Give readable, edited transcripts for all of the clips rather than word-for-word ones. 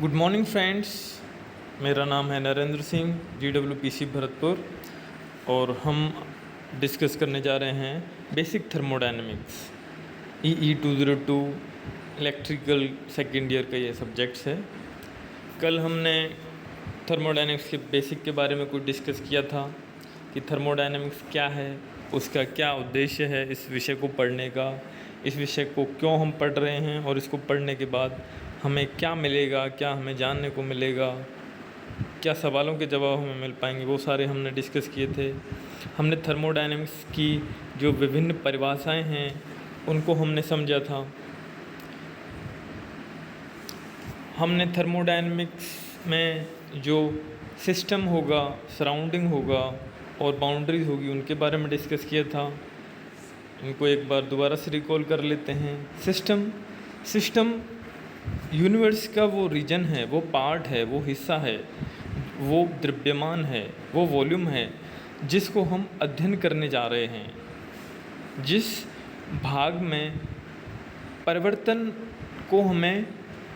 Good morning friends. मेरा नाम है नरेंद्र सिंह, GWPC भरतपुर, और हम डिस्कस करने जा रहे हैं basic thermodynamics EE 202 electrical second year का ये सब्जेक्ट्स है। कल हमने थर्मोडायनेमिक्स के बेसिक के बारे में कुछ डिस्कस किया था कि थर्मोडायनेमिक्स क्या है, उसका क्या उद्देश्य है, इस विषय को पढ़ने का, इस विषय को क्यों हम पढ़ रहे हैं और इसको पढ़ने के बाद हमें क्या मिलेगा, क्या हमें जानने को मिलेगा, क्या सवालों के जवाब हमें मिल पाएंगे, वो सारे हमने डिस्कस किए थे। हमने थर्मोडायनेमिक्स की जो विभिन्न परिभाषाएं हैं उनको हमने समझा था। हमने थर्मोडायनेमिक्स में जो सिस्टम होगा, सराउंडिंग होगा और बाउंड्रीज होगी, उनके बारे में डिस्कस किया था। इनको एक बार दोबारा से रिकॉल कर लेते हैं। सिस्टम यूनिवर्स का वो रीजन है, वो पार्ट है, वो हिस्सा है, वो द्रव्यमान है, वो वॉल्यूम है जिसको हम अध्ययन करने जा रहे हैं। जिस भाग में परिवर्तन को हमें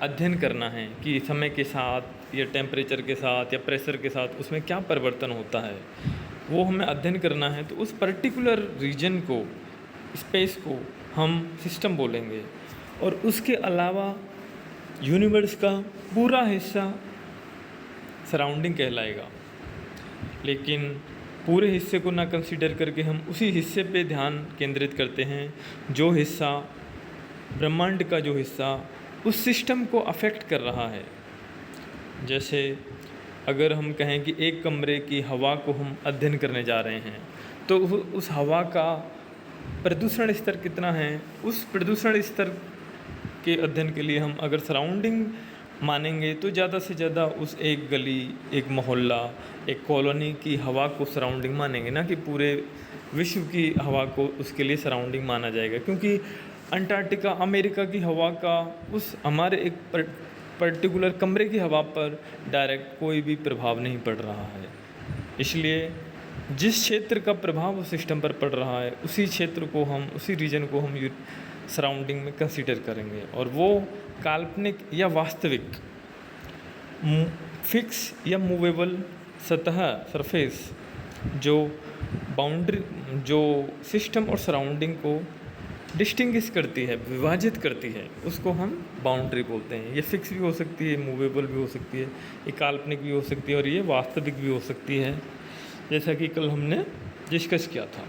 अध्ययन करना है कि समय के साथ या टेम्परेचर के साथ या प्रेशर के साथ उसमें क्या परिवर्तन होता है, वो हमें अध्ययन करना है। तो उस पर्टिकुलर रीजन को, स्पेस को हम सिस्टम बोलेंगे। और उसके अलावा यूनिवर्स का पूरा हिस्सा सराउंडिंग कहलाएगा। लेकिन पूरे हिस्से को ना कंसीडर करके हम उसी हिस्से पे ध्यान केंद्रित करते हैं जो हिस्सा, ब्रह्मांड का जो हिस्सा उस सिस्टम को अफेक्ट कर रहा है। जैसे अगर हम कहें कि एक कमरे की हवा को हम अध्ययन करने जा रहे हैं, तो उस हवा का प्रदूषण स्तर कितना है, उस प्रदूषण स्तर के अध्ययन के लिए हम अगर सराउंडिंग मानेंगे तो ज़्यादा से ज़्यादा उस एक गली, एक मोहल्ला, एक कॉलोनी की हवा को सराउंडिंग मानेंगे, ना कि पूरे विश्व की हवा को उसके लिए सराउंडिंग माना जाएगा। क्योंकि अंटार्कटिका, अमेरिका की हवा का उस हमारे एक पर्टिकुलर कमरे की हवा पर डायरेक्ट कोई भी प्रभाव नहीं पड़ रहा है। इसलिए जिस क्षेत्र का प्रभाव उस सिस्टम पर पड़ रहा है, उसी क्षेत्र को हम, उसी रीजन को हम सराउंडिंग में कंसीडर करेंगे। और वो काल्पनिक या वास्तविक, फिक्स या मूवेबल सतह, सरफेस, जो बाउंड्री, जो सिस्टम और सराउंडिंग को डिस्टिंग्विश करती है, विभाजित करती है, उसको हम बाउंड्री बोलते हैं। ये फिक्स भी हो सकती है, मूवेबल भी हो सकती है, ये काल्पनिक भी हो सकती है और ये वास्तविक भी हो सकती है, जैसा कि कल हमने डिस्कस किया था।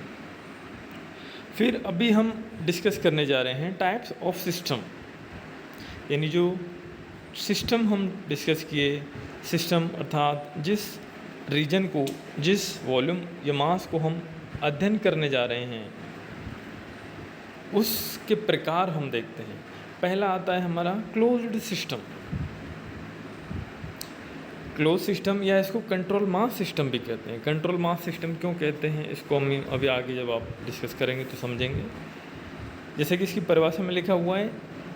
फिर अभी हम डिस्कस करने जा रहे हैं टाइप्स ऑफ सिस्टम, यानी जो सिस्टम हम डिस्कस किए, सिस्टम अर्थात जिस रीजन को, जिस वॉल्यूम या मास को हम अध्ययन करने जा रहे हैं, उसके प्रकार हम देखते हैं। पहला आता है हमारा क्लोज्ड सिस्टम। क्लोज सिस्टम या इसको कंट्रोल मास सिस्टम भी कहते हैं। कंट्रोल मास सिस्टम क्यों कहते हैं, इसको हम अभी आगे जब आप डिस्कस करेंगे तो समझेंगे। जैसे कि इसकी परिभाषा में लिखा हुआ है,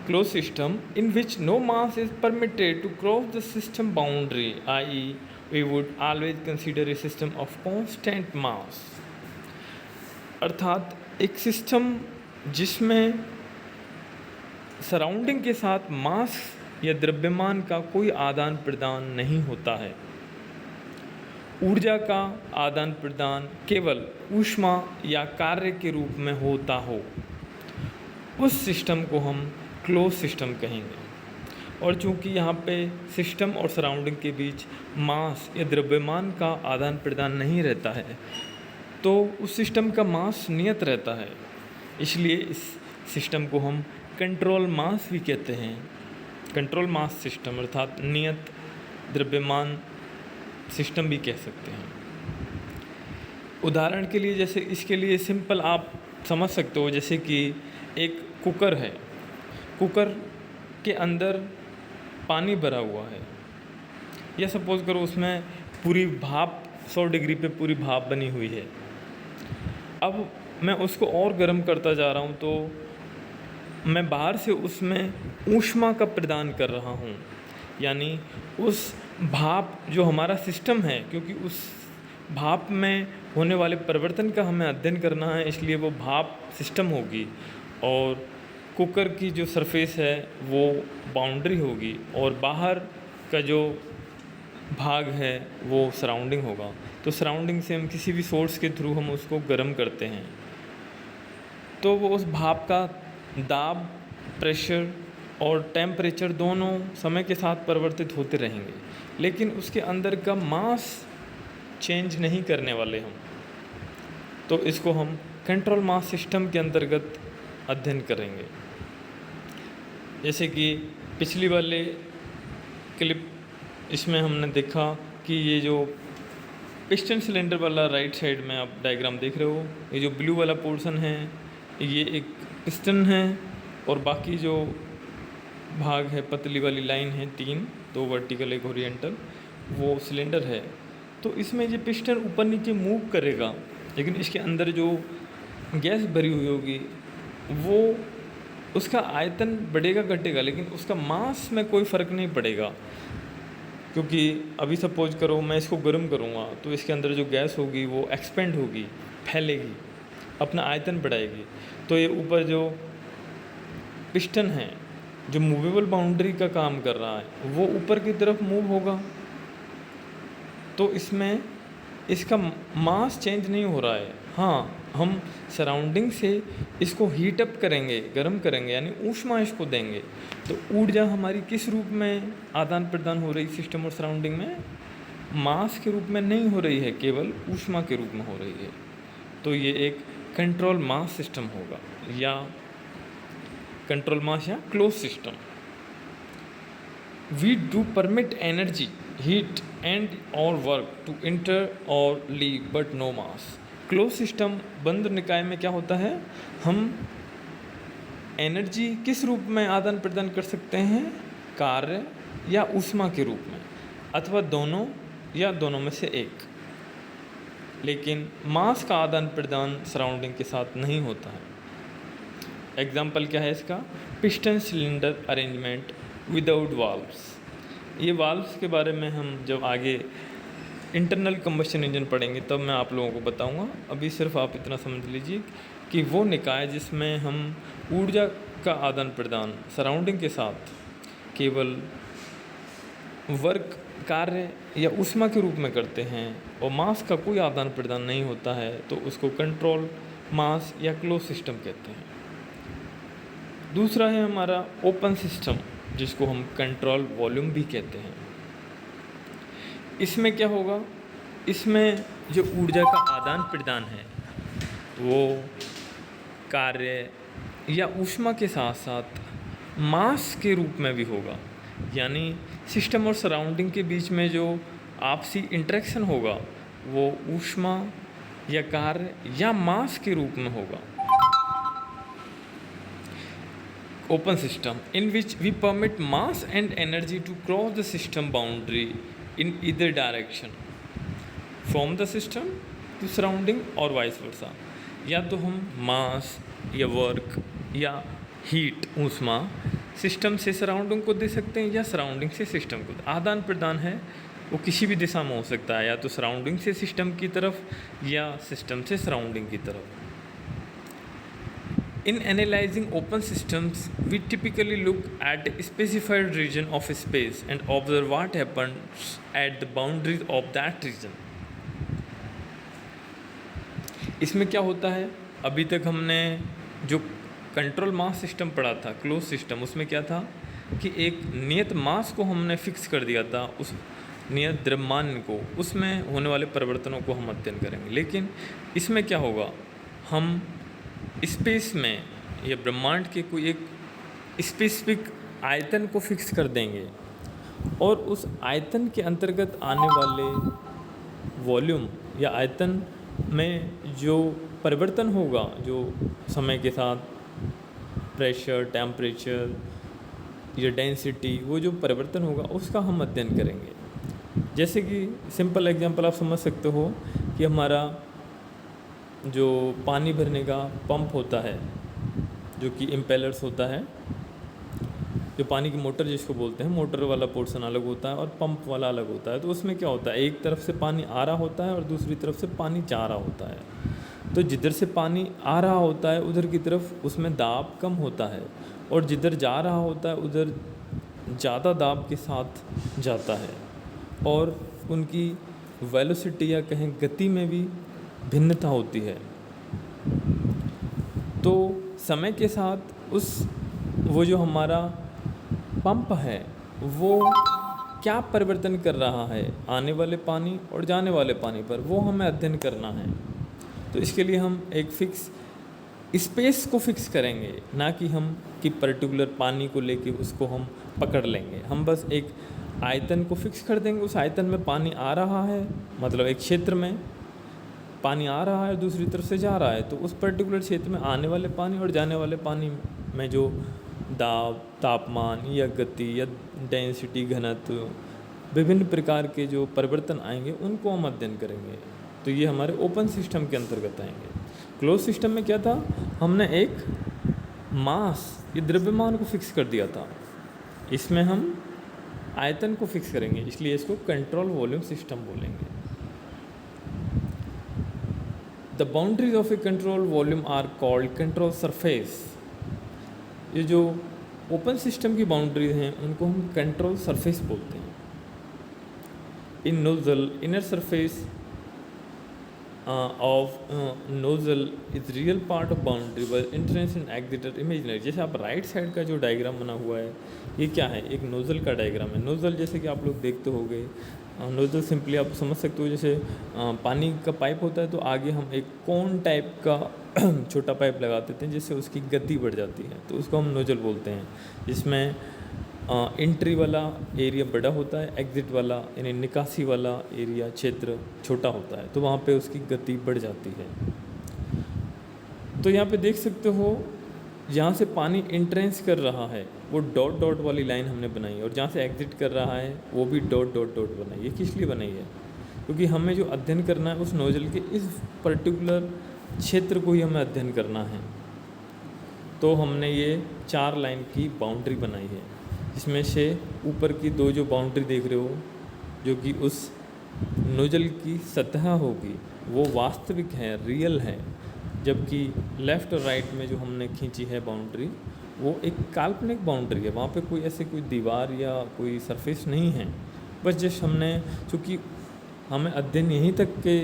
close system in which no mass is permitted to cross the system boundary, i.e. We would always consider a system of constant mass. अर्थात एक सिस्टम जिसमें सराउंडिंग के साथ मास या द्रव्यमान का कोई आदान प्रदान नहीं होता है। ऊर्जा का आदान प्रदान केवल ऊष्मा या कार्य के रूप में होता हो, उस सिस्टम को हम क्लोज सिस्टम कहेंगे। और चूंकि यहाँ पे सिस्टम और सराउंडिंग के बीच मास या द्रव्यमान का आदान प्रदान नहीं रहता है, तो उस सिस्टम का मास नियत रहता है। इसलिए इस सिस्टम को हम कंट्रोल मास भी कहते हैं। कंट्रोल मास सिस्टम अर्थात नियत द्रव्यमान सिस्टम भी कह सकते हैं। उदाहरण के लिए, जैसे इसके लिए सिंपल आप समझ सकते हो, जैसे कि एक कुकर है, कुकर के अंदर पानी भरा हुआ है, या सपोज़ करो उसमें पूरी भाप 100 डिग्री पे पूरी भाप बनी हुई है। अब मैं उसको और गर्म करता जा रहा हूँ, तो मैं बाहर से उसमें ऊष्मा का प्रदान कर रहा हूँ, यानी उस भाप जो हमारा सिस्टम है, क्योंकि उस भाप में होने वाले परिवर्तन का हमें अध्ययन करना है, इसलिए वो भाप सिस्टम होगी और कुकर की जो सरफेस है वो बाउंड्री होगी और बाहर का जो भाग है वो सराउंडिंग होगा। तो सराउंडिंग से हम किसी भी सोर्स के थ्रू हम उसको गर्म करते हैं, तो वो उस भाप का दाब, प्रेशर और टेम्परेचर दोनों समय के साथ परिवर्तित होते रहेंगे, लेकिन उसके अंदर का मास चेंज नहीं करने वाले हम। तो इसको हम कंट्रोल मास सिस्टम के अंतर्गत अध्ययन करेंगे। जैसे कि पिछली वाले क्लिप, इसमें हमने देखा कि ये जो पिस्टन सिलेंडर वाला राइट साइड में आप डायग्राम देख रहे हो, ये जो ब्लू वाला पोर्शन है ये एक पिस्टन है, और बाकी जो भाग है, पतली वाली लाइन है, 3, 2 वर्टिकल, 1 हॉरिजॉन्टल, वो सिलेंडर है। तो इसमें ये पिस्टन ऊपर नीचे मूव करेगा, लेकिन इसके अंदर जो गैस भरी हुई होगी वो, उसका आयतन बढ़ेगा घटेगा, लेकिन उसका मास में कोई फ़र्क नहीं पड़ेगा। क्योंकि अभी सपोज करो मैं इसको गर्म करूँगा तो इसके अंदर जो गैस होगी वो एक्सपेंड होगी, फैलेगी, अपना आयतन बढ़ाएगी। तो ये ऊपर जो पिस्टन है जो मूवेबल बाउंड्री का काम कर रहा है वो ऊपर की तरफ मूव होगा, तो इसमें इसका मास चेंज नहीं हो रहा है। हाँ, हम सराउंडिंग से इसको हीट अप करेंगे, गर्म करेंगे, यानी ऊष्मा इसको देंगे। तो ऊर्जा हमारी किस रूप में आदान प्रदान हो रही सिस्टम और सराउंडिंग में? मास के रूप में नहीं हो रही है, केवल ऊष्मा के रूप में हो रही है। तो ये एक कंट्रोल मास सिस्टम होगा, या कंट्रोल मास या close system. We do permit energy, heat and और वर्क टू इंटर और leave but no mass. Close system, बंद निकाय में क्या होता है, हम एनर्जी किस रूप में आदान प्रदान कर सकते हैं? कार्य या ऊष्मा के रूप में, अथवा दोनों या दोनों में से एक। लेकिन मास का आदान प्रदान सराउंडिंग के साथ नहीं होता है। एग्जाम्पल क्या है इसका? Piston cylinder arrangement without valves. ये वाल्व्स के बारे में हम जब आगे इंटरनल कंबशन इंजन पढ़ेंगे तब मैं आप लोगों को बताऊंगा। अभी सिर्फ आप इतना समझ लीजिए कि वो निकाय जिसमें हम ऊर्जा का आदान प्रदान सराउंडिंग के साथ केवल वर्क, कार्य या ऊष्मा के रूप में करते हैं और मास का कोई आदान प्रदान नहीं होता है, तो उसको कंट्रोल मास या क्लोज सिस्टम कहते हैं। दूसरा है हमारा ओपन सिस्टम, जिसको हम कंट्रोल वॉल्यूम भी कहते हैं। इसमें क्या होगा? इसमें जो ऊर्जा का आदान प्रदान है वो कार्य या ऊष्मा के साथ साथ मास के रूप में भी होगा, यानी सिस्टम और सराउंडिंग के बीच में जो आपसी इंटरेक्शन होगा वो ऊष्मा या कार्य या मास के रूप में होगा। Open system in which we permit mass and energy to cross the system boundary in either direction from the system to surrounding or vice versa। या तो हम मास या वर्क या हीट, ऊष्मा सिस्टम से सराउंडिंग को दे सकते हैं या सराउंडिंग से सिस्टम को। आदान प्रदान है वो किसी भी दिशा में हो सकता है, या तो सराउंडिंग से सिस्टम की तरफ या सिस्टम से सराउंडिंग की तरफ। In analyzing open systems, we typically look at a specified region of space and observe what happens at the boundaries of that region। इसमें क्या होता है? अभी तक हमने जो कंट्रोल मास सिस्टम पढ़ा था, क्लोज सिस्टम, उसमें क्या था कि एक नियत मास को हमने फिक्स कर दिया था, उस नियत द्रव्यमान को, उसमें होने वाले परिवर्तनों को हम अध्ययन करेंगे। लेकिन इसमें क्या होगा, हम स्पेस में या ब्रह्मांड के कोई एक स्पेसिफिक आयतन को फिक्स कर देंगे और उस आयतन के अंतर्गत आने वाले वॉल्यूम या आयतन में जो परिवर्तन होगा, जो समय के साथ प्रेशर, टेम्परेचर या डेंसिटी, वो जो परिवर्तन होगा उसका हम अध्ययन करेंगे। जैसे कि सिंपल एग्जांपल आप समझ सकते हो कि हमारा जो पानी भरने का पंप होता है, जो कि इम्पेलर्स होता है, जो पानी की मोटर जिसको बोलते हैं, मोटर वाला पोर्शन अलग होता है और पंप वाला अलग होता है। तो उसमें क्या होता है, एक तरफ से पानी आ रहा होता है और दूसरी तरफ से पानी जा रहा होता है। तो जिधर से पानी आ रहा होता है उधर की तरफ उसमें दाब कम होता है, और जिधर जा रहा होता है उधर ज़्यादा दाब के साथ जाता है और उनकी वेलोसिटी या कहें गति में भी भिन्नता होती है। तो समय के साथ वो जो हमारा पंप है वो क्या परिवर्तन कर रहा है आने वाले पानी और जाने वाले पानी पर, वो हमें अध्ययन करना है। तो इसके लिए हम एक फिक्स स्पेस को फिक्स करेंगे, ना कि हम कि पर्टिकुलर पानी को लेके उसको हम पकड़ लेंगे। हम बस एक आयतन को फिक्स कर देंगे, उस आयतन में पानी आ रहा है, मतलब एक क्षेत्र में पानी आ रहा है, दूसरी तरफ से जा रहा है, तो उस पर्टिकुलर क्षेत्र में आने वाले पानी और जाने वाले पानी में जो दाब, तापमान या गति या डेंसिटी, घनत्व, विभिन्न प्रकार के जो परिवर्तन आएंगे उनको हम अध्ययन करेंगे। तो ये हमारे ओपन सिस्टम के अंतर्गत आएंगे। क्लोज सिस्टम में क्या था, हमने एक मास या द्रव्यमान को फिक्स कर दिया था, इसमें हम आयतन को फिक्स करेंगे, इसलिए इसको कंट्रोल वॉल्यूम सिस्टम बोलेंगे। The boundaries of a control volume are called control surface. ये जो ओपन सिस्टम की बाउंड्रीज हैं उनको हम कंट्रोल सरफेस बोलते हैं। In nozzle inner surface of nozzle is real part of boundary but entrance and exit are imaginary. जैसे आप राइट साइड का जो डायग्राम बना हुआ है ये क्या है, एक नोजल का डायग्राम है। नोजल जैसे कि आप लोग देखते होंगे, नोजल सिंपली आप समझ सकते हो, जैसे पानी का पाइप होता है तो आगे हम एक कोन टाइप का छोटा पाइप लगा देते हैं जिससे उसकी गति बढ़ जाती है, तो उसको हम नोजल बोलते हैं। जिसमें एंट्री वाला एरिया बड़ा होता है, एग्जिट वाला यानी निकासी वाला एरिया क्षेत्र छोटा होता है, तो वहाँ पे उसकी गति बढ़ जाती है। तो यहाँ पे देख सकते हो, जहाँ से पानी एंट्रेंस कर रहा है वो डॉट डॉट वाली लाइन हमने बनाई, और जहाँ से एग्जिट कर रहा है वो भी डॉट डॉट डॉट बनाई। ये किस लिए बनाई है, क्योंकि हमें जो अध्ययन करना है उस नोजल के इस पर्टिकुलर क्षेत्र को ही हमें अध्ययन करना है। तो हमने ये 4 लाइन की बाउंड्री बनाई है, इसमें से ऊपर की 2 जो बाउंड्री देख रहे हो जो कि उस नोजल की सतह होगी वो वास्तविक है, रियल है, जबकि लेफ़्ट और राइट में जो हमने खींची है बाउंड्री वो एक काल्पनिक बाउंड्री है। वहाँ पे कोई ऐसे कोई दीवार या कोई सरफेस नहीं है, बस जस्ट हमने, चूँकि हमें अध्ययन यहीं तक के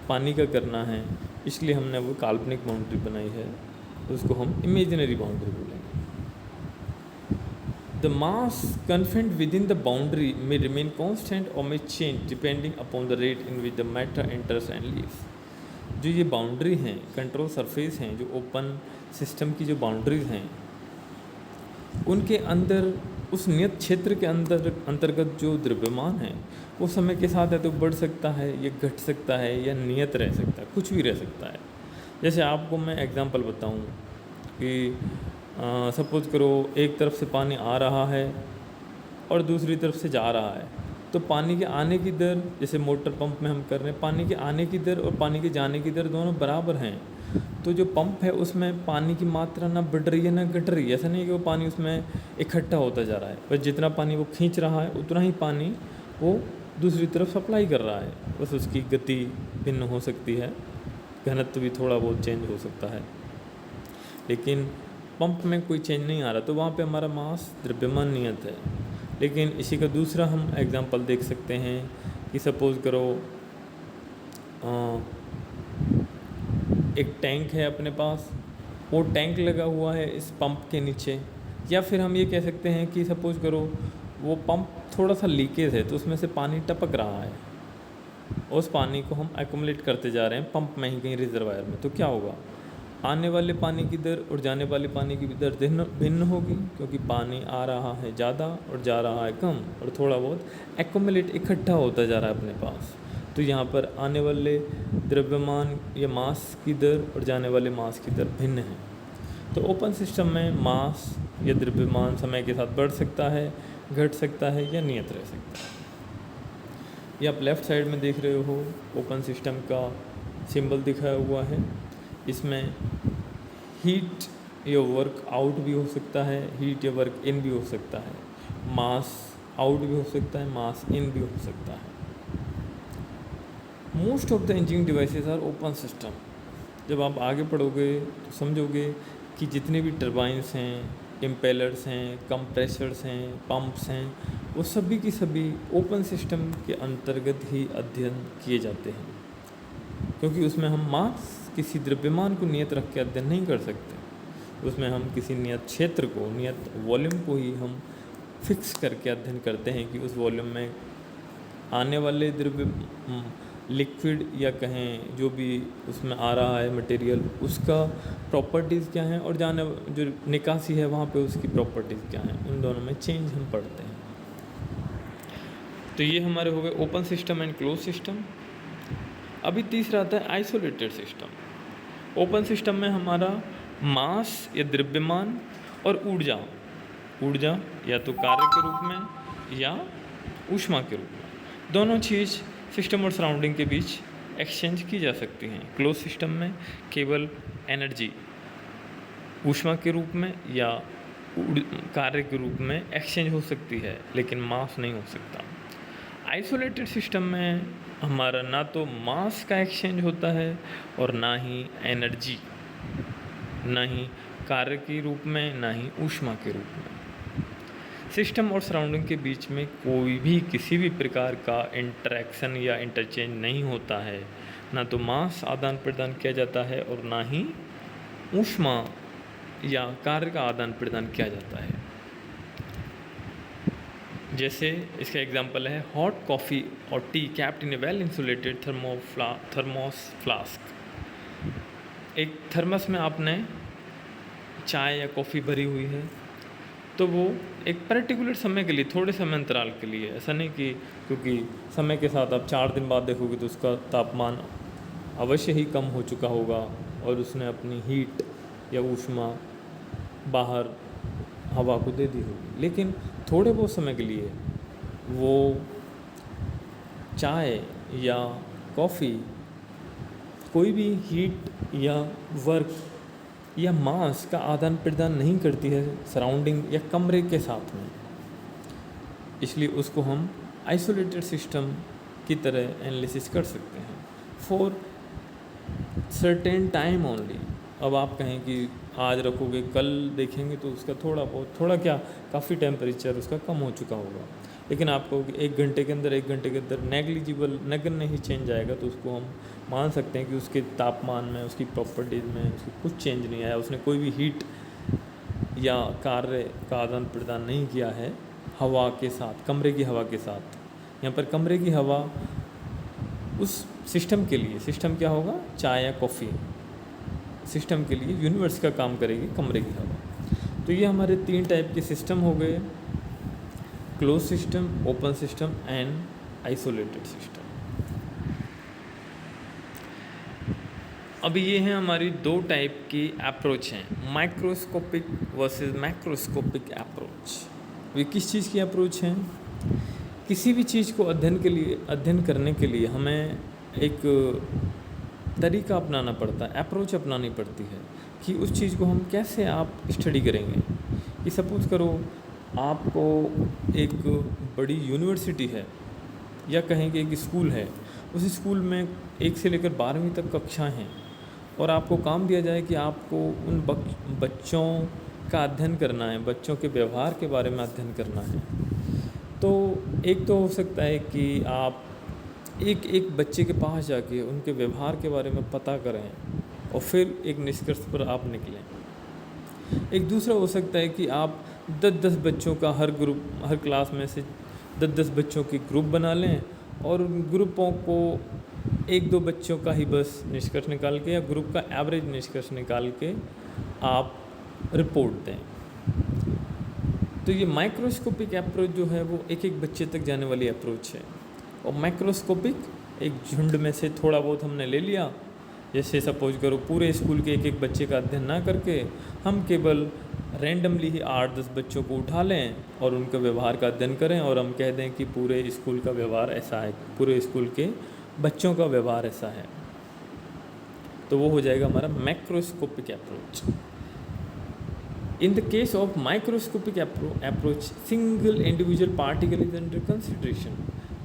पानी का करना है इसलिए हमने वो काल्पनिक बाउंड्री बनाई है, उसको हम इमेजिनरी बाउंड्री बोलेंगे। The mass confined within the boundary may remain constant or may change depending upon the rate in which the matter enters and leaves। जो ये बाउंड्री हैं, कंट्रोल सरफेस हैं, जो ओपन सिस्टम की जो बाउंड्रीज हैं, उनके अंदर उस नियत क्षेत्र के अंतर्गत जो द्रव्यमान है वो समय के साथ है तो बढ़ सकता है या घट सकता है या नियत रह सकता है, कुछ भी रह सकता है। जैसे आपको मैं एग्जांपल बताऊं कि सपोज़ करो एक तरफ से पानी आ रहा है और दूसरी तरफ से जा रहा है, तो पानी के आने की दर, जैसे मोटर पंप में हम कर रहे हैं, पानी के आने की दर और पानी के जाने की दर दोनों बराबर हैं। तो जो पंप है उसमें पानी की मात्रा ना बढ़ रही है ना घट रही है। ऐसा नहीं है कि वो पानी उसमें इकट्ठा होता जा रहा है, बस जितना पानी वो खींच रहा है उतना ही पानी वो दूसरी तरफ सप्लाई कर रहा है, बस उसकी गति भिन्न हो सकती है, घनत्व भी थोड़ा बहुत चेंज हो सकता है, लेकिन पंप में कोई चेंज नहीं आ रहा, तो वहाँ पे हमारा मास द्रव्यमान नियत है। लेकिन इसी का दूसरा हम एग्जांपल देख सकते हैं कि सपोज़ करो एक टैंक है अपने पास, वो टैंक लगा हुआ है इस पंप के नीचे, या फिर हम ये कह सकते हैं कि सपोज़ करो वो पंप थोड़ा सा लीकेज है तो उसमें से पानी टपक रहा है, उस पानी को हम एक्युमुलेट करते जा रहे हैं पंप में ही कहीं रिजर्वायर में, तो क्या होगा, आने वाले पानी की दर और जाने वाले पानी की दर भिन्न होगी, क्योंकि पानी आ रहा है ज़्यादा और जा रहा है कम, और थोड़ा बहुत एक्युमुलेट इकट्ठा होता जा रहा है अपने पास। तो यहाँ पर आने वाले द्रव्यमान या मास की दर और जाने वाले मास की दर भिन्न है। तो ओपन सिस्टम में मास या द्रव्यमान समय के साथ बढ़ सकता है, घट सकता है या नियत रह सकता है। ये आप लेफ़्ट साइड में देख रहे हो, ओपन सिस्टम का सिंबल दिखाया हुआ है। इसमें हीट या वर्क आउट भी हो सकता है, हीट या वर्क इन भी हो सकता है, मास आउट भी हो सकता है, मास इन भी हो सकता है। Most of the engineering devices are open system. जब आप आगे पढ़ोगे तो समझोगे कि जितने भी टरबाइंस हैं इम्पेलर्स हैं, कंप्रेसर्स हैं, पंप्स हैं, वो सभी की सभी ओपन सिस्टम के अंतर्गत ही अध्ययन किए जाते हैं, क्योंकि उसमें हम मास किसी द्रव्यमान को नियत रख के अध्ययन नहीं कर सकते। उसमें हम किसी नियत क्षेत्र को, नियत वॉल्यूम को ही हम फिक्स करके अध्ययन करते हैं कि उस वॉल्यूम में आने वाले द्रव्य लिक्विड या कहें जो भी उसमें आ रहा है मटेरियल, उसका प्रॉपर्टीज़ क्या हैं, और जाने जो निकासी है वहाँ पे उसकी प्रॉपर्टीज़ क्या हैं, उन दोनों में चेंज हम पढ़ते हैं। तो ये हमारे हो गए open system and close system. अभी तीसरा आता है आइसोलेटेड सिस्टम। ओपन सिस्टम में हमारा मास या द्रव्यमान और ऊर्जा या तो कार्य के रूप में या ऊष्मा के रूप में, दोनों चीज़ सिस्टम और सराउंडिंग के बीच एक्सचेंज की जा सकती हैं। क्लोज सिस्टम में केवल एनर्जी ऊष्मा के रूप में या कार्य के रूप में एक्सचेंज हो सकती है, लेकिन मास नहीं हो सकता। आइसोलेटेड सिस्टम में हमारा ना तो मास का एक्सचेंज होता है और ना ही एनर्जी, ना ही कार्य के रूप में, ना ही ऊष्मा के रूप में। सिस्टम और सराउंडिंग के बीच में कोई भी किसी भी प्रकार का इंटरेक्शन या इंटरचेंज नहीं होता है, ना तो मास आदान प्रदान किया जाता है और ना ही ऊष्मा या कार्य का आदान प्रदान किया जाता है। जैसे इसका एग्जांपल है हॉट कॉफ़ी और टी कैप्ड इन ए वेल इंसुलेटेड थर्मोस फ्लास्क। एक थर्मस में आपने चाय या कॉफ़ी भरी हुई है, तो वो एक पर्टिकुलर समय के लिए, थोड़े समय अंतराल के लिए, ऐसा नहीं कि क्योंकि समय के साथ आप 4 दिन बाद देखोगे तो उसका तापमान अवश्य ही कम हो चुका होगा और उसने अपनी हीट या ऊष्मा बाहर हवा को दे दी होगी, लेकिन थोड़े बहुत समय के लिए वो चाय या कॉफ़ी कोई भी हीट या वर्क या मास का आदान प्रदान नहीं करती है सराउंडिंग या कमरे के साथ में, इसलिए उसको हम आइसोलेटेड सिस्टम की तरह एनालिसिस कर सकते हैं फॉर सर्टेन टाइम ओनली। अब आप कहें कि आज रखोगे कल देखेंगे तो उसका थोड़ा क्या काफ़ी टेम्परेचर उसका कम हो चुका होगा, लेकिन आपको 1 घंटे के अंदर नेग्लिजिबल नगण्य ही चेंज आएगा, तो उसको हम मान सकते हैं कि उसके तापमान में, उसकी प्रॉपर्टीज़ में उसकी कुछ चेंज नहीं आया, उसने कोई भी हीट या कार्य का आदान प्रदान नहीं किया है हवा के साथ, कमरे की हवा के साथ। यहाँ पर कमरे की हवा उस सिस्टम के लिए, सिस्टम क्या होगा, चाय या कॉफ़ी, सिस्टम के लिए यूनिवर्स का काम करेगी कमरे की हवा। तो ये हमारे 3 टाइप के सिस्टम हो गए, close system, open system and isolated system. अभी ये हैं हमारी 2 टाइप की अप्रोच हैं, माइक्रोस्कोपिक वर्सेस मैक्रोस्कोपिक अप्रोच। ये किस चीज़ की अप्रोच हैं? किसी भी चीज़ को अध्ययन करने के लिए हमें एक तरीका अपनाना पड़ता है, अप्रोच अपनानी पड़ती है कि उस चीज़ को हम कैसे आप स्टडी करेंगे। कि सपोज़ करो आपको एक बड़ी यूनिवर्सिटी है या कहें कि एक स्कूल है, उस स्कूल में 1 से लेकर 12वीं तक कक्षाएं हैं और आपको काम दिया जाए कि आपको उन बच्चों का अध्ययन करना है, बच्चों के व्यवहार के बारे में अध्ययन करना है। तो एक तो हो सकता है कि आप एक बच्चे के पास जाके उनके व्यवहार के बारे में पता करें और फिर एक निष्कर्ष पर आप निकलें। एक दूसरा हो सकता है कि आप 10-10 बच्चों का हर क्लास में से 10-10 बच्चों की ग्रुप बना लें और उन ग्रुपों को 1-2 बच्चों का ही बस निष्कर्ष निकाल के या ग्रुप का एवरेज निष्कर्ष निकाल के आप रिपोर्ट दें। तो ये माइक्रोस्कोपिक अप्रोच जो है वो एक बच्चे तक जाने वाली अप्रोच है, और मैक्रोस्कोपिक एक झुंड में से थोड़ा बहुत हमने ले लिया। जैसे सपोज करो पूरे स्कूल के एक बच्चे का अध्ययन ना करके हम केवल रैंडमली ही 8-10 बच्चों को उठा लें और उनका व्यवहार का अध्ययन करें और हम कह दें कि पूरे स्कूल का व्यवहार ऐसा है, पूरे स्कूल के बच्चों का व्यवहार ऐसा है, तो वो हो जाएगा हमारा macroscopic approach. In the case of microscopic approach, single individual particle is under consideration.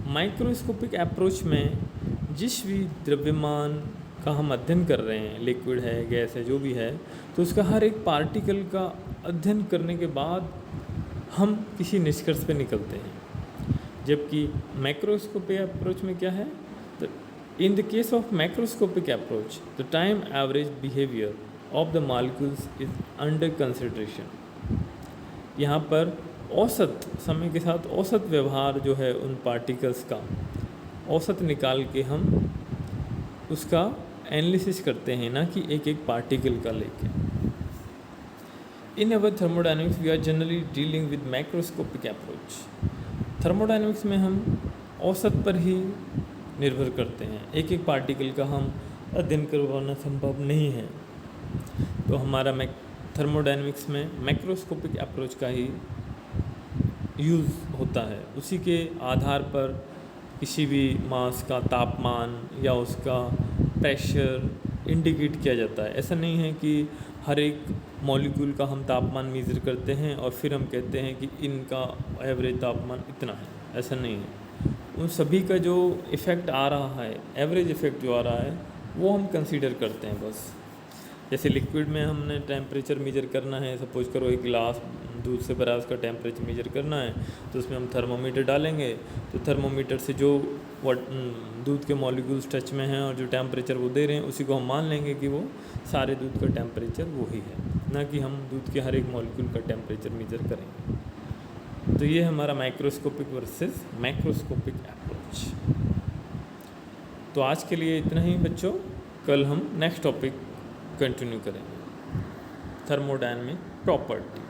Microscopic approach में जिस भी द्रव्यमान का हम अध्ययन कर रहे हैं, लिक्विड है, गैस है, जो भी है, तो उसका हर एक पार्टिकल का अध्ययन करने के बाद हम किसी निष्कर्ष पे निकलते हैं। जबकि मैक्रोस्कोपिक अप्रोच में क्या है, तो in the case of macroscopic approach the time average behaviour of the molecules is under consideration. यहाँ पर औसत समय के साथ औसत व्यवहार जो है उन पार्टिकल्स का औसत निकाल के हम उसका एनालिसिस करते हैं, ना कि एक एक पार्टिकल का लेके। In our thermodynamics we are generally dealing with macroscopic approach. Thermodynamics में हम औसत पर ही निर्भर करते हैं, एक एक पार्टिकल का हम अध्ययन करवाना संभव नहीं है। तो हमारा थर्मोडायनेमिक्स में मैक्रोस्कोपिक अप्रोच का ही यूज़ होता है। उसी के आधार पर किसी भी मास का तापमान या उसका प्रेशर इंडिकेट किया जाता है। ऐसा नहीं है कि हर एक मॉलिक्यूल का हम तापमान मेज़र करते हैं और फिर हम कहते हैं कि इनका एवरेज तापमान इतना है, ऐसा नहीं है। उन सभी का जो इफ़ेक्ट आ रहा है, एवरेज इफ़ेक्ट जो आ रहा है, वो हम कंसीडर करते हैं बस। जैसे लिक्विड में हमने टेम्परेचर मेजर करना है, सपोज करो एक गिलास दूध से भरा उसका टेम्परेचर मेजर करना है, तो उसमें हम थर्मोमीटर डालेंगे। तो थर्मोमीटर से जो दूध के मॉलिक्यूल्स टच में हैं और जो टेम्परेचर वो दे रहे हैं, उसी को हम मान लेंगे कि वो सारे दूध का टेम्परेचर वही है, ना कि हम दूध के हर एक मॉलिक्यूल का टेम्परेचर मेजर करेंगे। तो ये हमारा माइक्रोस्कोपिक वर्सेस मैक्रोस्कोपिक अप्रोच। तो आज के लिए इतना ही बच्चों, कल हम नेक्स्ट टॉपिक कंटिन्यू करेंगे, थर्मोडायनामिक प्रॉपर्टी।